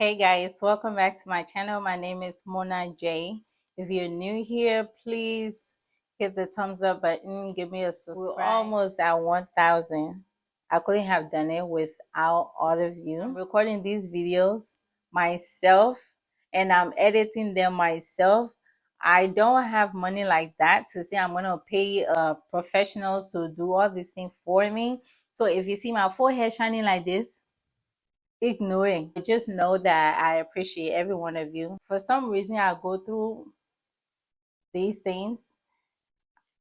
Hey guys, welcome back to my channel. My name is Monnaj. If you're new here, please hit the thumbs up button, give me a subscribe. We're almost at 1,000. I couldn't have done it without all of you. I'm recording these videos myself and I'm editing them myself. I don't have money like that to say I'm gonna pay professionals to do all these things for me. So if you see my forehead shining like this, ignoring. Just know that I appreciate every one of you. For some reason, I go through these things.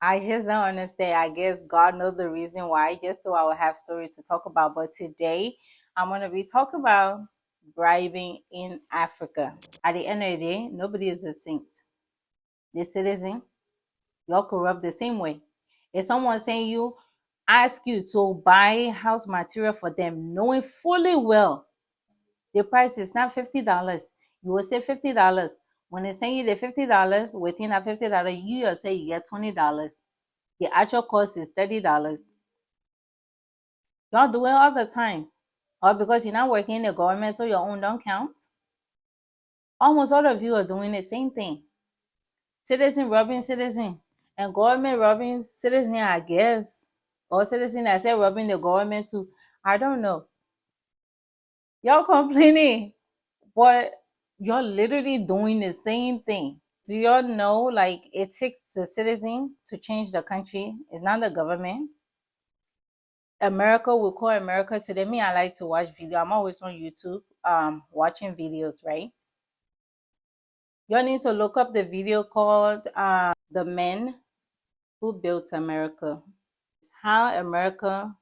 I just don't understand. I guess God knows the reason why, just so I will have story to talk about. But today, I'm going to be talking about bribing in Africa. At the end of the day, nobody is a saint. The citizen, you're corrupt the same way. If someone saying you, ask you to buy house material for them, knowing fully well the price is not $50. You will say $50. When they send you the $50, within that $50, you will say you get $20. The actual cost is $30. Y'all do it all the time. Or because you're not working in the government, so your own don't count. Almost all of you are doing the same thing. Citizen robbing citizen. And government robbing citizen, I guess. Or citizen that said robbing the government too. I don't know. Y'all complaining, but you're literally doing the same thing. Do y'all know, like, it takes the citizen to change the country? It's not the government. America, we call America today. Me, I like to watch video. I'm always on YouTube watching videos, right? Y'all need to look up the video called The Men Who Built America. It's how America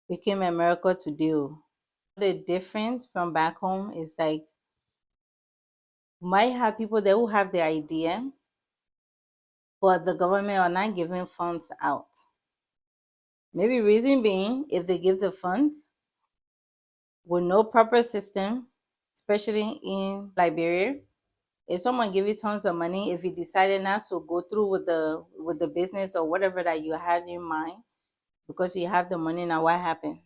became America today. The difference from back home is like, you might have people there who have the idea, but the government are not giving funds out. Maybe reason being, if they give the funds with no proper system, especially in Liberia, if someone give you tons of money, if you decided not to go through with the business or whatever that you had in mind, because you have the money now, what happened?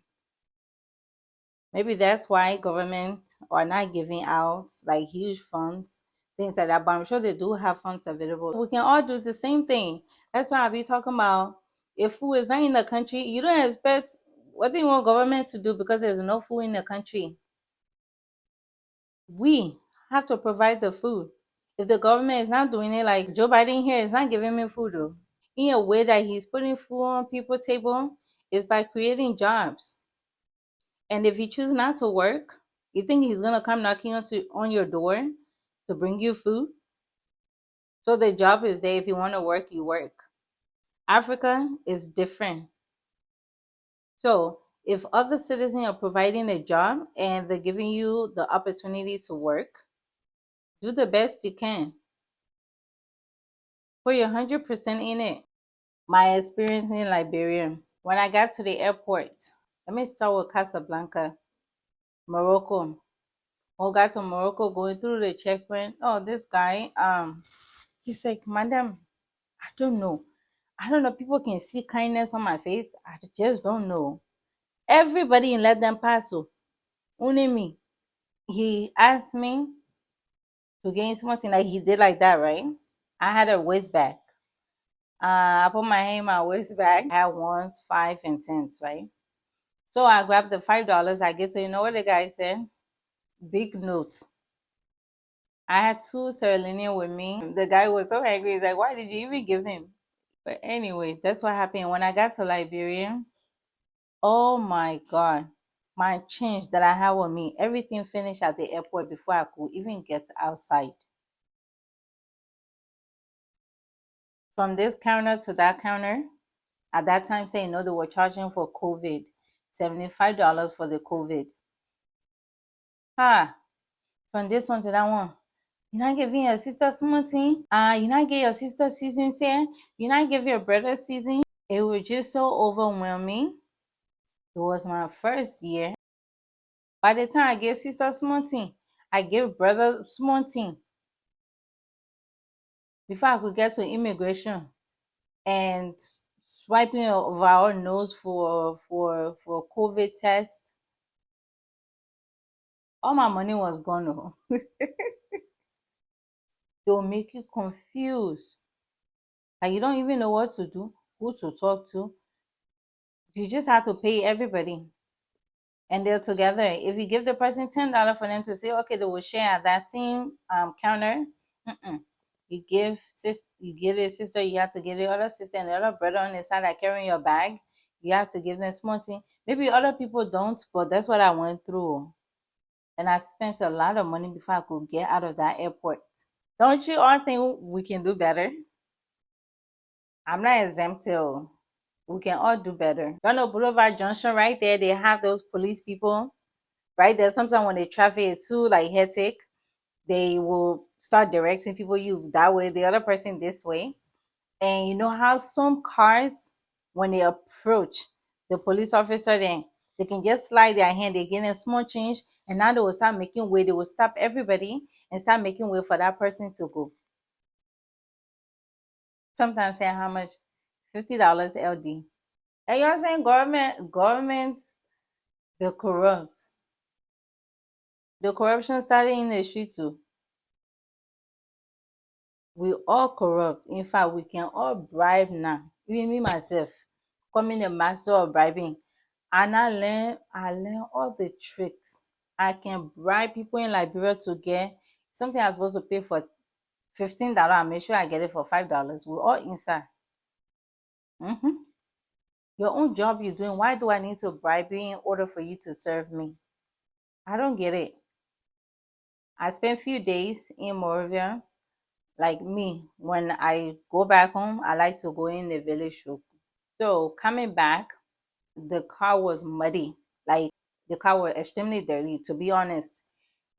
Maybe that's why government are not giving out like huge funds, things like that. But I'm sure they do have funds available. We can all do the same thing. That's why I be talking about, if food is not in the country, you don't expect, what do you want government to do because there's no food in the country? We have to provide the food. If the government is not doing it, like Joe Biden here is not giving me food though. In a way that he's putting food on people's table is by creating jobs. And if you choose not to work, you think he's gonna come knocking on your door to bring you food? So the job is there. If you want to work, you work. Africa is different. So if other citizens are providing a job and they're giving you the opportunity to work, do the best you can. Put your 100% in it. My experience in Liberia. When I got to the airport, let me start with Casablanca, Morocco. We got to Morocco, going through the checkpoint. Oh, this guy, he's like, Madam, I don't know. People can see kindness on my face. I just don't know. Everybody let them pass. Only me. He asked me to gain something like he did like that, right? I had a waist bag. I put my hand in my waist bag. I had ones, 5 and 10s, right? So I grabbed the $5. I get to, you know what the guy said? Big notes. I had 2 Sierra Leonean with me. The guy was so angry. He's like, why did you even give him? But anyway, that's what happened. When I got to Liberia, oh my God, my change that I had with me, everything finished at the airport before I could even get outside. From this counter to that counter, at that time, saying no, they were charging for COVID, $75 for the COVID. From this one to that one. You're not giving your sister something? You're not giving your sister seasons here? You're not giving your brother season? It was just so overwhelming. It was my first year. By the time I gave sister something, I gave brother something. Before I could get to immigration and swiping of our nose for COVID test. All my money was gone. Oh. They'll make you confused. Like you don't even know what to do, who to talk to. You just have to pay everybody. And they're together. If you give the person $10 for them to say, okay, they will share at that same counter. Mm-mm. You give a sister, you have to give the other sister and the other brother on the side that carrying your bag. You have to give them small thing. Maybe other people don't, but that's what I went through. And I spent a lot of money before I could get out of that airport. Don't you all think we can do better? I'm not exempt till we can all do better. You know, Boulevard Junction right there, they have those police people right there. Sometimes when the traffic is too like hectic, they will start directing people you that way, the other person this way. And you know how some cars, when they approach the police officer, then they can just slide their hand, they get a small change, and now they will start making way. They will stop everybody and start making way for that person to go. Sometimes say how much? $50 LD. And you're saying government, the corrupt. The corruption started in the street too. We all corrupt. In fact, we can all bribe now. Even me myself, becoming a master of bribing. And I learn all the tricks. I can bribe people in Liberia to get something I'm supposed to pay for $15. I make sure I get it for $5. We're all inside. Your own job you're doing. Why do I need to bribe you in order for you to serve me? I don't get it. I spent few days in Moravia. Like me, when I go back home, I like to go in the village shop. So coming back, the car was muddy. Like the car was extremely dirty, to be honest.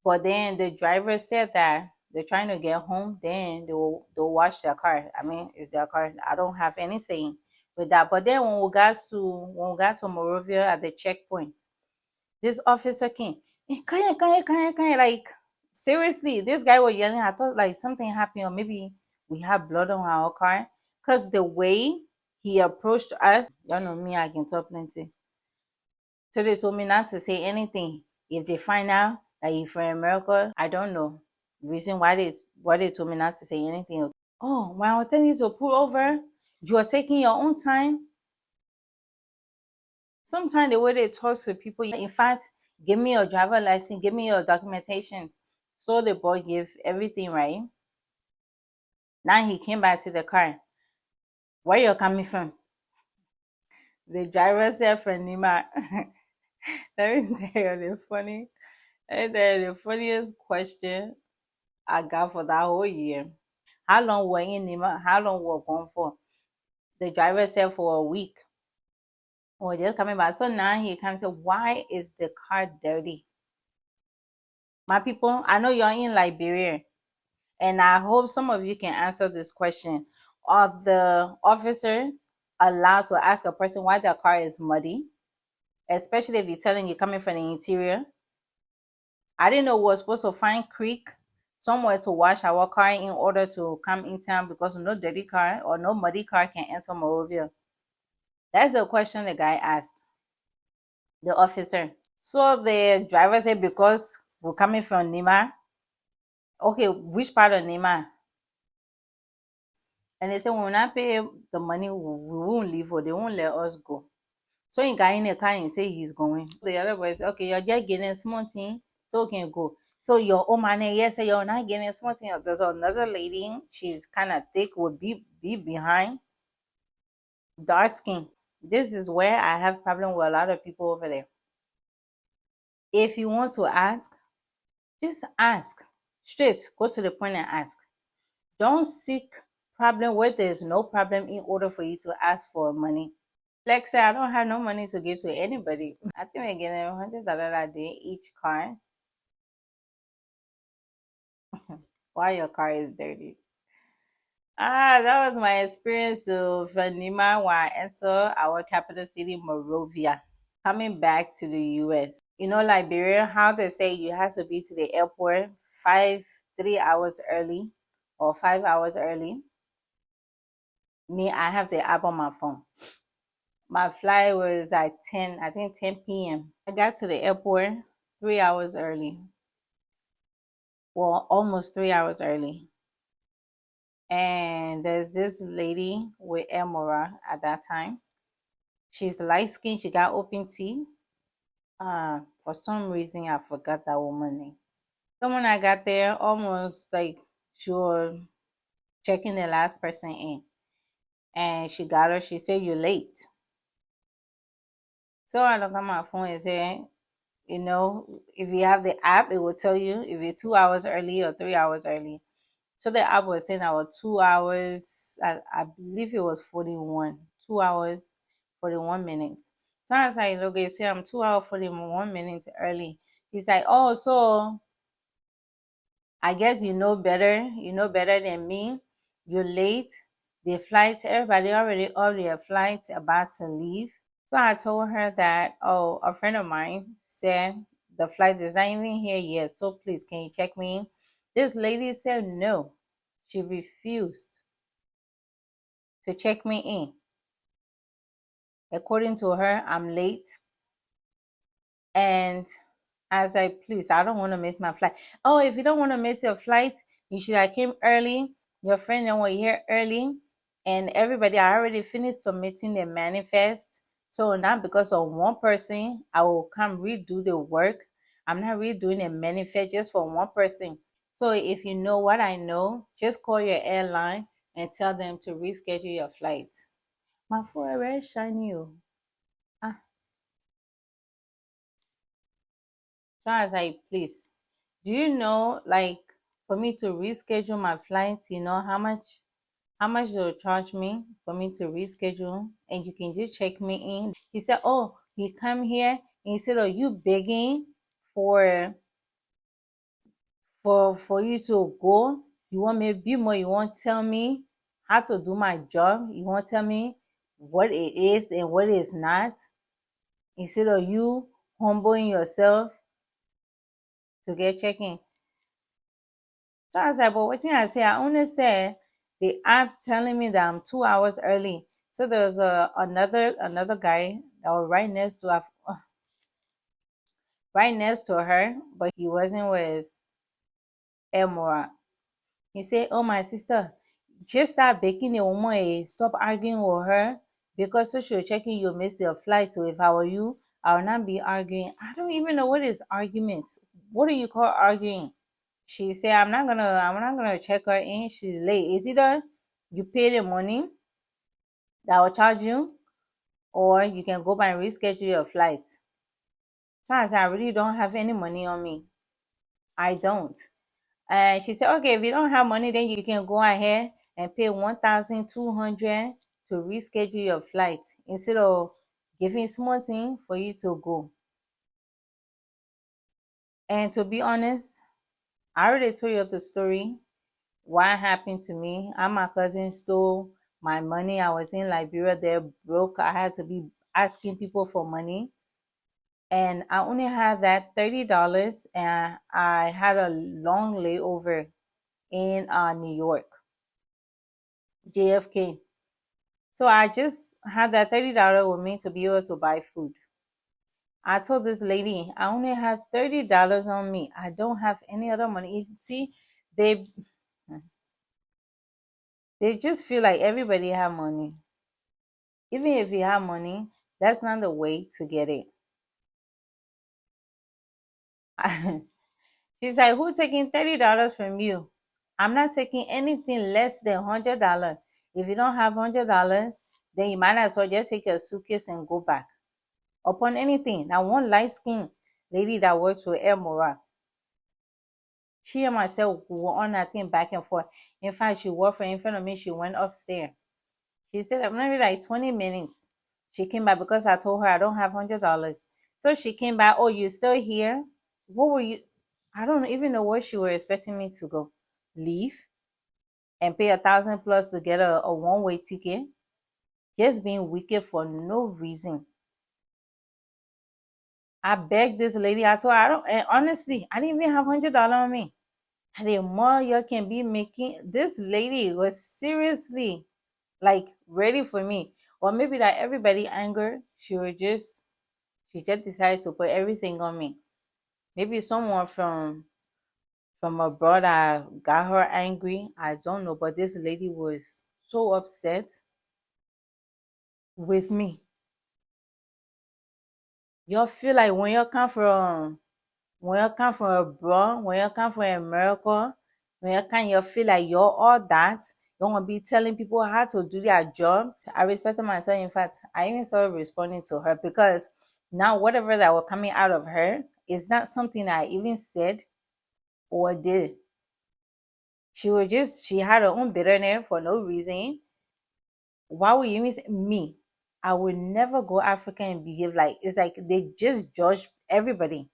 But then the driver said that they're trying to get home, then they'll wash their car. I mean, it's their car. I don't have any saying with that. But then when we got to Moravia at the checkpoint, this officer came. Like seriously, this guy was yelling. I thought like something happened, or maybe we have blood on our car. Cause the way he approached us, y'all know me, I can talk plenty. So they told me not to say anything. If they find out that if you're in America, I don't know. Reason why they told me not to say anything. Oh, when I was telling you to pull over, you are taking your own time. Sometimes the way they talk to people, in fact, give me your driver license, give me your documentation. So the boy gave everything right. Now he came back to the car. Where you coming from? The driver said from Nima. Let me tell you the funniest question I got for that whole year. How long were in Nima? How long were gone for? The driver said for a week. Oh, just coming back. So now he comes and say, why is the car dirty? My people, I know you're in Liberia, and I hope some of you can answer this question. Are the officers allowed to ask a person why their car is muddy, especially if you're telling you coming from the interior? I didn't know we were supposed to find creek somewhere to wash our car in order to come in town because no dirty car or no muddy car can enter Morovia. That's the question the guy asked, the officer. So the driver said, because we're coming from Nima. Okay, which part of Nima? And they say, when we not pay the money, we won't leave or they won't let us go. So he got in the car and say he's going. The other boy said, okay, you're just getting small thing, so we can go. So your own money, yes, you're not getting small thing. There's another lady, she's kind of thick, would be behind, dark skin. This is where I have problem with a lot of people over there. If you want to ask, just ask. Straight, go to the point and ask. Don't seek problem where there's no problem in order for you to ask for money. Like say, I don't have no money to give to anybody. I think they're getting $100 a day each car. Why your car is dirty? That was my experience to Vanima when I entered our capital city, Monrovia, coming back to the US. You know, Liberia, how they say you have to be to the airport 3 hours early or 5 hours early. Me, I have the app on my phone. My flight was at 10, I think 10 p.m. I got to the airport 3 hours early. Well, almost 3 hours early. And there's this lady with Elmora at that time. She's light skinned. She got open teeth. For some reason, I forgot that woman's name. Someone I got there almost like she was checking the last person in, and she got her. She said, "You're late." So I look at my phone and say, if you have the app, it will tell you if you're 2 hours early or 3 hours early. So the app was saying I was 2 hours. I believe it was 41. 2 hours, 41 minutes. So I was like, look, you see, I'm 2 hours, 41 minutes early. He's like, oh, so I guess you know better. You know better than me. You're late. The flight, everybody already on their flight about to leave. So I told her that, oh, a friend of mine said the flight is not even here yet. So please, can you check me in? This lady said no. She refused to check me in. According to her, I'm late. And I was like, please, I don't want to miss my flight. Oh, if you don't want to miss your flight, you should have came early. Your friend and were here early. And everybody, I already finished submitting the manifest. So now because of one person, I will come redo the work. I'm not redoing a manifest just for one person. So if you know what I know, just call your airline and tell them to reschedule your flight. My forehead is shiny. Ah, so I was like, please, do you know, like, for me to reschedule my flight, how much they'll charge me for me to reschedule, and you can just check me in. He said, oh, you come here, and he said, oh, you begging for for you to go. You want me to be more, you won't tell me how to do my job, you won't tell me what it is and what it is not, instead of you humbling yourself to get checking. So I was like, but what thing I say? I only said the app telling me that I'm 2 hours early. So there was another guy that was right next to her, but he wasn't with Elmora. He said, "Oh, my sister, just start begging the woman, stop arguing with her, because social checking you miss your flight. So if I were you, I would not be arguing." I don't even know what is arguments. What do you call arguing? She said, I'm not gonna check her in. She's late. Is either you pay the money that will charge you, or you can go by and reschedule your flight. So I said, I really don't have any money on me. I don't. And she said, okay, if you don't have money, then you can go ahead and pay 1,200 to reschedule your flight instead of giving small thing for you to go. And to be honest, I already told you the story. What happened to me? And my cousin stole my money. I was in Liberia Dec, broke. I had to be asking people for money. And I only had that $30, and I had a long layover in New York, JFK. So I just had that $30 with me to be able to buy food. I told this lady, I only have $30 on me. I don't have any other money. You see, they they just feel like everybody have money. Even if you have money, that's not the way to get it. She's like, who taking $30 from you? I'm not taking anything less than $100. If you don't have $100, then you might as well just take your suitcase and go back. Upon anything. Now, one light skinned lady that works with Air Mora, she and myself were on that thing back and forth. In fact, she walked in front of me. She went upstairs. She said, I'm maybe like 20 minutes. She came back because I told her I don't have $100. So she came back, oh, you still here? What were you? I don't even know where she was expecting me to go. Leave and pay 1,000 plus to get a one-way ticket? Just being wicked for no reason. I begged this lady. I told her, and honestly, I didn't even have $100 on me. And the more you can be making, this lady was seriously like ready for me. Or maybe that everybody anger, she just decided to put everything on me. Maybe someone from from abroad I got her angry. I don't know, but this lady was so upset with me. You feel like when you come from abroad, when you come from America, when you feel like you're all that, you want to be telling people how to do their job. I respected myself. In fact, I even started responding to her because now whatever that was coming out of her is not something I even said or did. She had her own bitterness for no reason. Why would you even say me? I would never go African and behave like it's like they just judge everybody.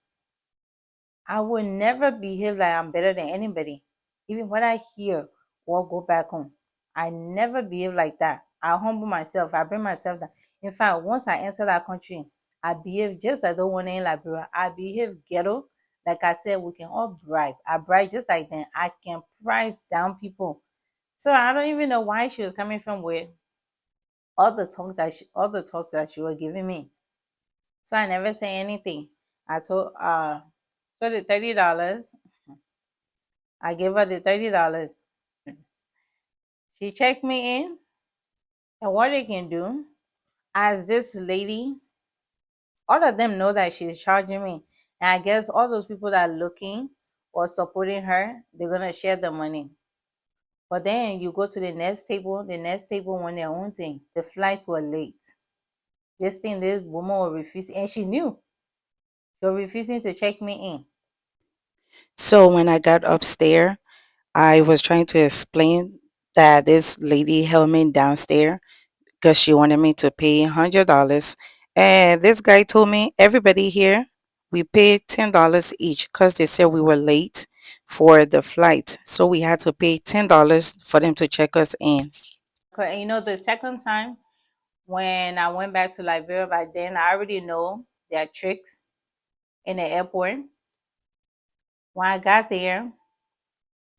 I will never behave like I'm better than anybody. Even when I hear or go back home, I never behave like that. I humble myself. I bring myself down. In fact, once I enter that country, I behave just like the one in Liberia. I behave ghetto. Like I said, we can all bribe. I bribe just like them. I can price down people. So I don't even know why she was coming from with all the talk that she was giving me. So I never say anything. I told so the $30. I gave her the $30. She checked me in, and what they can do, as this lady, all of them know that she's charging me. And I guess all those people that are looking or supporting her, they're gonna share the money. But then you go to the next table want their own thing. The flights were late. This woman was refusing, and she knew she was refusing to check me in. So when I got upstairs, I was trying to explain that this lady held me downstairs because she wanted me to pay $100. And this guy told me, everybody here, we paid $10 each because they said we were late for the flight. So we had to pay $10 for them to check us in. And the second time when I went back to Liberia, by then I already know their tricks in the airport. When I got there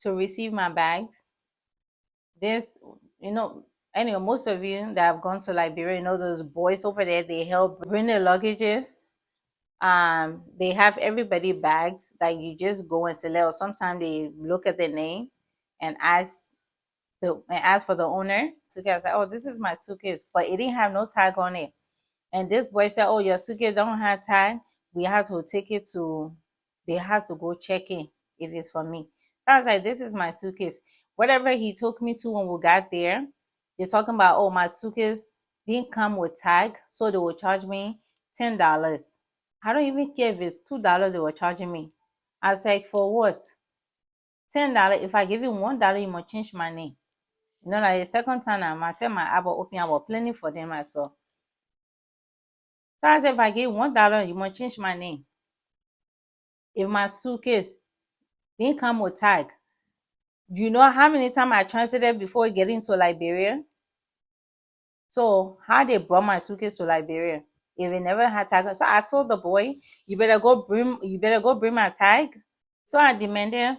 to receive my bags, this, anyway, most of you that have gone to Liberia, those boys over there, they help bring the luggages. They have everybody bags that you just go and select, or sometimes they look at the name and ask for the owner to get, say, oh, this is my suitcase, but it didn't have no tag on it. And this boy said, oh, your suitcase don't have tag. We have to take it to, they have to go check in if it's for me. So I was like, this is my suitcase. Whatever he took me to when we got there, they're talking about, oh, my suitcase didn't come with tag, so they will charge me $10. I don't even care if it's $2 they were charging me. I was like, for what? $10. If I give you $1, you must change my name. Like the second time I said my abo open, I was planning for them as well. So I said, if I give $1, you must change my name. If my suitcase didn't come with tag, do you know how many times I transited before getting to Liberia? So how they brought my suitcase to Liberia if it never had tag? So I told the boy, you better go bring my tag. So I demanded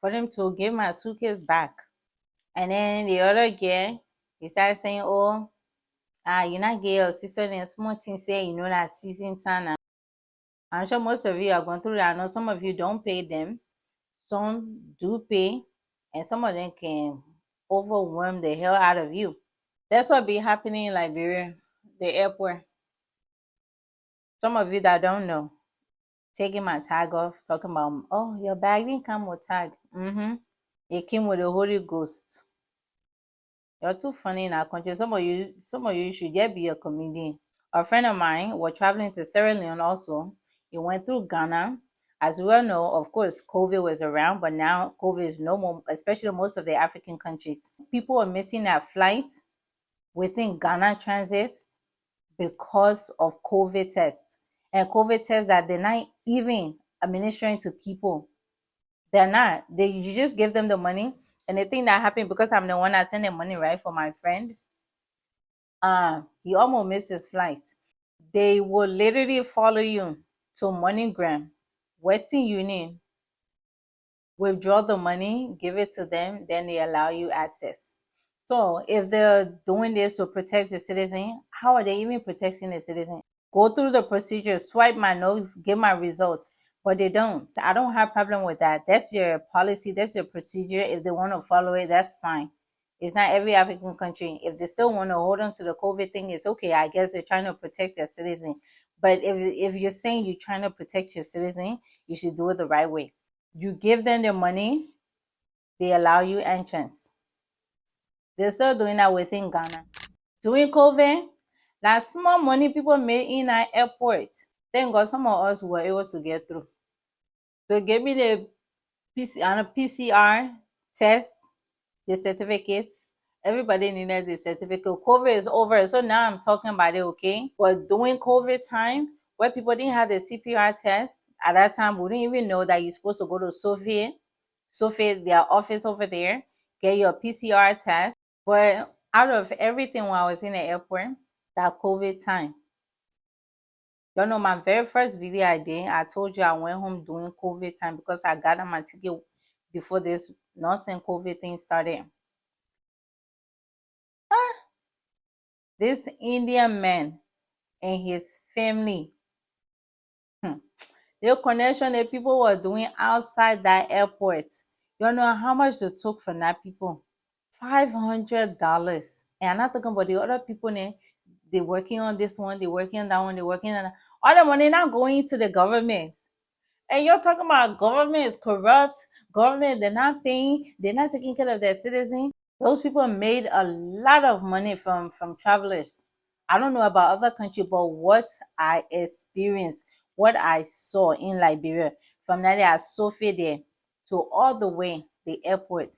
for them to give my suitcase back. And then the other girl, he started saying, oh, you not get your sister and small thing say, that season time. I'm sure most of you are going through that. I know some of you don't pay them. Some do pay. And some of them can overwhelm the hell out of you. That's what be happening in Liberia, the airport. Some of you that don't know, taking my tag off, talking about, oh, your bag didn't come with tag. It came with the Holy Ghost. You're too funny in our country. Some of you should just be a comedian. A friend of mine was traveling to Sierra Leone also. He went through Ghana. As we all know, of course, COVID was around, but now COVID is no more, especially most of the African countries. People are missing their flights within Ghana transit because of COVID tests. And COVID tests that they're not even administering to people. They're not. You just give them the money. And the thing that happened, because I'm the one that sent the money, right, for my friend, he almost missed his flight. They will literally follow you to MoneyGram, Western Union, withdraw the money, give it to them, then they allow you access. So if they're doing this to protect the citizen, how are they even protecting the citizen? Go through the procedure, swipe my nose, get my results. but they don't. So I don't have problem with that. That's your policy. That's your procedure. If they want to follow it, that's fine. It's not every African country. If they still want to hold on to the COVID thing, it's okay. I guess they're trying to protect their citizen. But if you're saying you're trying to protect your citizen, you should do it the right way. You give them the money, they allow you entrance. They're still doing that within Ghana. During COVID, that small money people made in our airports. Thank God some of us were able to get through. They gave me the PCR test, the certificates. Everybody needed the certificate. COVID is over, so now I'm talking about it, okay? But during COVID time, where people didn't have the CPR test, at that time, we didn't even know that you're supposed to go to Sophie, their office over there, get your PCR test. But out of everything when I was in the airport, that COVID time, you know, my very first video I did, I told you I went home during COVID time because I got on my ticket before this nonsense COVID thing started. This Indian man and his family, the connection that people were doing outside that airport, you know how much they took from that people? $500. And I'm not talking about the other people there. They're working on this one, they're working on that one, they're working on that. All the money not going to the government. And you're talking about government is corrupt, government, they're not paying, they're not taking care of their citizens. Those people made a lot of money from travelers. I don't know about other countries, but what I experienced, what I saw in Liberia, from that day at Sophie there to all the way the airport.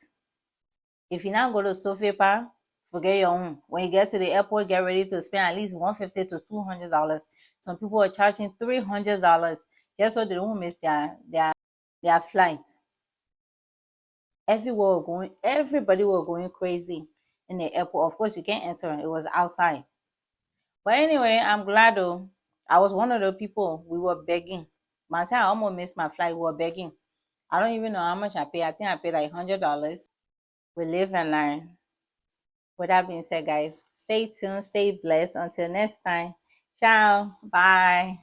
If you now go to Sophie Park, forget your own. When you get to the airport, get ready to spend at least $150 to $200. Some people are charging $300 just so they don't miss their flight. Everybody was going crazy in the airport. Of course, you can't enter. It was outside. But anyway, I'm glad though. I was one of the people. We were begging. I almost missed my flight. We were begging. I don't even know how much I paid. I think I paid like $100. We live and learn. With that being said, guys, stay tuned, stay blessed. Until next time. Ciao. Bye.